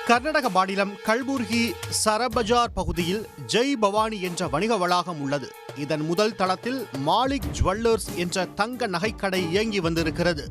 கர்நாடக மாநிலம் கல்புர்கி சரபஜார் பகுதியில் ஜெய் பவானி என்ற வணிக வளாகம் உள்ளது. இதன் முதல் தளத்தில் மாலிக் ஜுவல்லர்ஸ் என்ற தங்க நகைக்கடை இயங்கி வந்திருக்கிறது.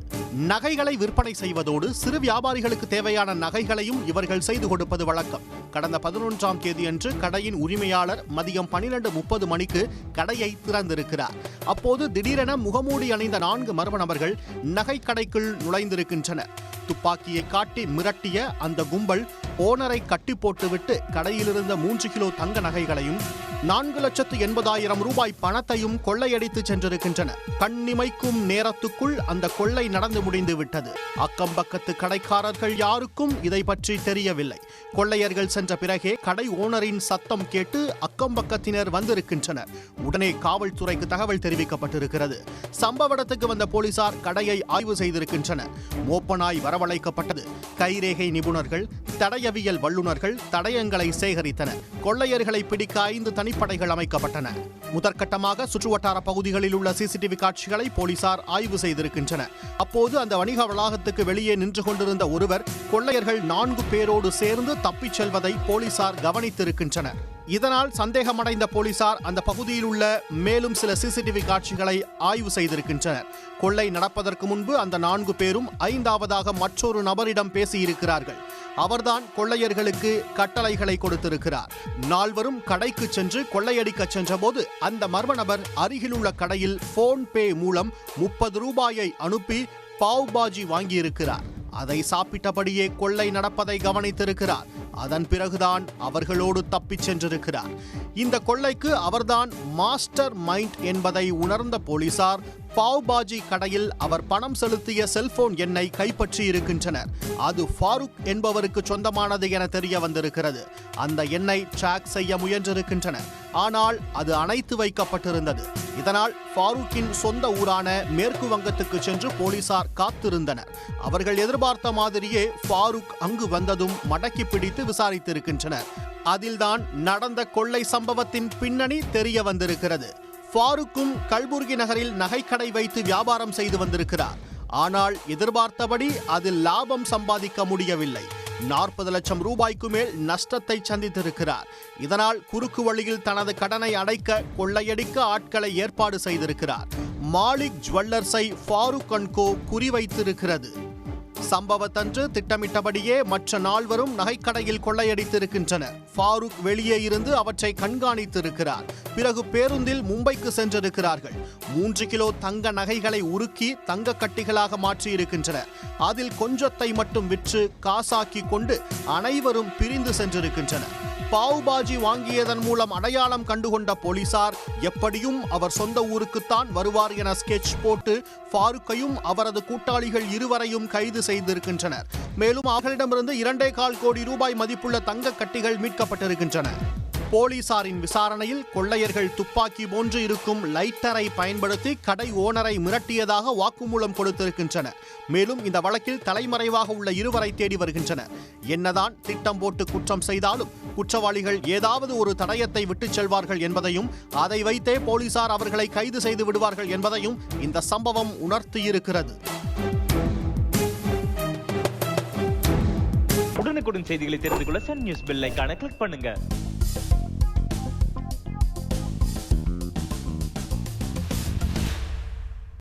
நகைகளை விற்பனை செய்வதோடு சிறு வியாபாரிகளுக்கு தேவையான நகைகளையும் இவர்கள் செய்து கொடுப்பது வழக்கம். கடந்த 11ஆம் தேதியன்று கடையின் உரிமையாளர் மதியம் 12:30 மணிக்கு கடையை திறந்திருக்கிறார். அப்போது திடீரென முகமூடி அணிந்த 4 மர்ம நபர்கள் நகைக்கடைக்குள் நுழைந்திருக்கின்றனர். துப்பாக்கியை காட்டி மிரட்டிய அந்த கும்பல் ஓனரை கட்டி போட்டுவிட்டு கடையிலிருந்த 3 கிலோ தங்க நகைகளையும் 4,80,000 ரூபாய் பணத்தையும் கொள்ளையடித்து சென்றிருக்கின்றனர். கண்ணிமைக்கும் நேரத்துக்குள் அந்த கொள்ளை நடந்து முடிந்து விட்டது. அக்கம்பக்கத்து கடைக்காரர்கள் யாருக்கும் இதை பற்றி தெரியவில்லை. கொள்ளையர்கள் சென்ற பிறகே கடை ஓனரின் சத்தம் கேட்டு அக்கம்பக்கத்தினர் வந்திருக்கின்றனர். உடனே காவல்துறைக்கு தகவல் தெரிவிக்கப்பட்டிருக்கிறது. சம்பவ இடத்துக்கு வந்த போலீசார் கடையை ஆய்வு செய்திருக்கின்றனர். மோப்பனாய் வரவழைக்கப்பட்டது. கைரேகை நிபுணர்கள், தடயவியல் வல்லுநர்கள் தடயங்களை சேகரித்தனர். கொள்ளையர்களை பிடிக்க 5 தனிப்படைகள் அமைக்கப்பட்டன. முதற்கட்டமாக சுற்றுவட்டார பகுதிகளில் உள்ள சிசிடிவி காட்சிகளை போலீசார் ஆய்வு செய்திருக்கின்றனர். அப்போது அந்த வணிக வளாகத்துக்கு வெளியே நின்று கொண்டிருந்த ஒருவர் கொள்ளையர்கள் 4 பேரோடு சேர்ந்து தப்பிச் செல்வதை போலீசார் கவனித்திருக்கின்றனர். இதனால் சந்தேகமடைந்த போலீசார் அந்த பகுதியில் உள்ள மேலும் சில சிசிடிவி காட்சிகளை ஆய்வு செய்திருக்கின்றனர். கொள்ளை நடப்பதற்கு முன்பு அந்த 4 பேரும் 5ஆவதாக மற்றொரு நபரிடம் பேசியிருக்கிறார்கள். அவர்தான் கொள்ளையர்களுக்கு கட்டளைகளை கொடுத்திருக்கிறார். 4வரும் கடைக்கு சென்று கொள்ளையடிக்க சென்றபோது அந்த மர்ம நபர் அருகிலுள்ள கடையில் போன்பே மூலம் 30 ரூபாயை அனுப்பி பாவ் பாஜி வாங்கியிருக்கிறார். அதை சாப்பிட்டபடியே கொள்ளை நடப்பதை கவனித்திருக்கிறார். அதன் பிறகுதான் அவர்களோடு தப்பிச் சென்றிருக்கிறார். இந்த கொள்ளைக்கு அவர்தான் மாஸ்டர் மைண்ட் என்பதை உணர்ந்த போலீசார் பாவ் பாஜி கடையில் அவர் பணம் செலுத்திய செல்போன் எண்ணை கைப்பற்றி இருக்கின்றனர். அது ஃபாரூக் என்பவருக்கு சொந்தமானது என தெரிய வந்திருக்கிறது. அந்த எண்ணை ட்ராக் செய்ய முயன்றிருக்கின்றனர். ஆனால் அது அணைத்து வைக்கப்பட்டிருந்தது. இதனால் ஃபாரூக்கின் சொந்த ஊரான மேற்கு வங்கத்துக்கு சென்று போலீசார் காத்திருந்தனர். அவர்கள் எதிர்பார்த்த மாதிரியே ஃபாரூக் அங்கு வந்ததும் மடக்கி பிடித்து விசாரித்திருக்கின்றனர். அதில்தான் நடந்த கொள்ளை சம்பவத்தின் பின்னணி தெரிய வந்திருக்கிறது. ஃபாரூக்கும் கல்புர்கி நகரில் நகைக்கடை வைத்து வியாபாரம் செய்து வந்திருக்கிறார். ஆனால் எதிர்பார்த்தபடி அதில் லாபம் சம்பாதிக்க முடியவில்லை. 40 லட்சம் ரூபாய்க்கு மேல் நஷ்டத்தை சந்தித்திருக்கிறார். இதனால் குறுக்கு வழியில் தனது கடனை அடைக்க கொள்ளையடிக்க ஆட்களை ஏற்பாடு செய்திருக்கிறார். மாலிக் ஜுவல்லர்ஸை ஃபாரூக் அண்ட் கோ குறிவைத்திருக்கிறது. சம்பவத்தன்று திட்டமிட்டபடியே மற்ற 4வரும் நகைக்கடையில் கொள்ளையடித்திருக்கின்றனர். ஃபாரூக் வெளியே இருந்து அவற்றை கண்காணித்திருக்கிறார். பிறகு பேருந்தில் மும்பைக்கு சென்றிருக்கிறார்கள். 3 கிலோ தங்க நகைகளை உருக்கி தங்க கட்டிகளாக மாற்றியிருக்கின்றனர். அதில் கொஞ்சத்தை மட்டும் விற்று காசாக்கி கொண்டு அனைவரும் பிரிந்து சென்றிருக்கின்றனர். பாவ் பாஜி வாங்கியதன் மூலம் அடையாளம் கண்டுகொண்ட போலீசார் எப்படியும் அவர் சொந்த ஊருக்குத்தான் வருவார் என ஸ்கெட்ச் போட்டு ஃபாரூக்கையும் அவரது கூட்டாளிகள் 2வரையும் கைது செய்திருக்கின்றனர். மேலும் அவர்களிடமிருந்து 2.25 கோடி ரூபாய் மதிப்புள்ள தங்க கட்டிகள் மீட்கப்பட்டிருக்கின்றன. போலீசாரின் விசாரணையில் கொள்ளையர்கள் துப்பாக்கி போன்று இருக்கும் லைட்டரை பயன்படுத்தி கடை ஓனரை மிரட்டியதாக வாக்குமூலம் கொடுத்திருக்கின்றனர். மேலும் இந்த வழக்கில் தலைமறைவாக உள்ள 2வரை தேடி வருகின்றனர். என்னதான் திட்டம் போட்டு குற்றம் செய்தாலும் குற்றவாளிகள் ஏதாவது ஒரு தடயத்தை விட்டுச் செல்வார்கள் என்பதையும் அதை வைத்தே போலீசார் அவர்களை கைது செய்து விடுவார்கள் என்பதையும் இந்த சம்பவம் உணர்த்தியிருக்கிறது. உடனுக்குடன் செய்திகளை தெரிந்து கொள்ள சன் நியூஸ் பெல் ஐகானை கிளிக் பண்ணுங்க.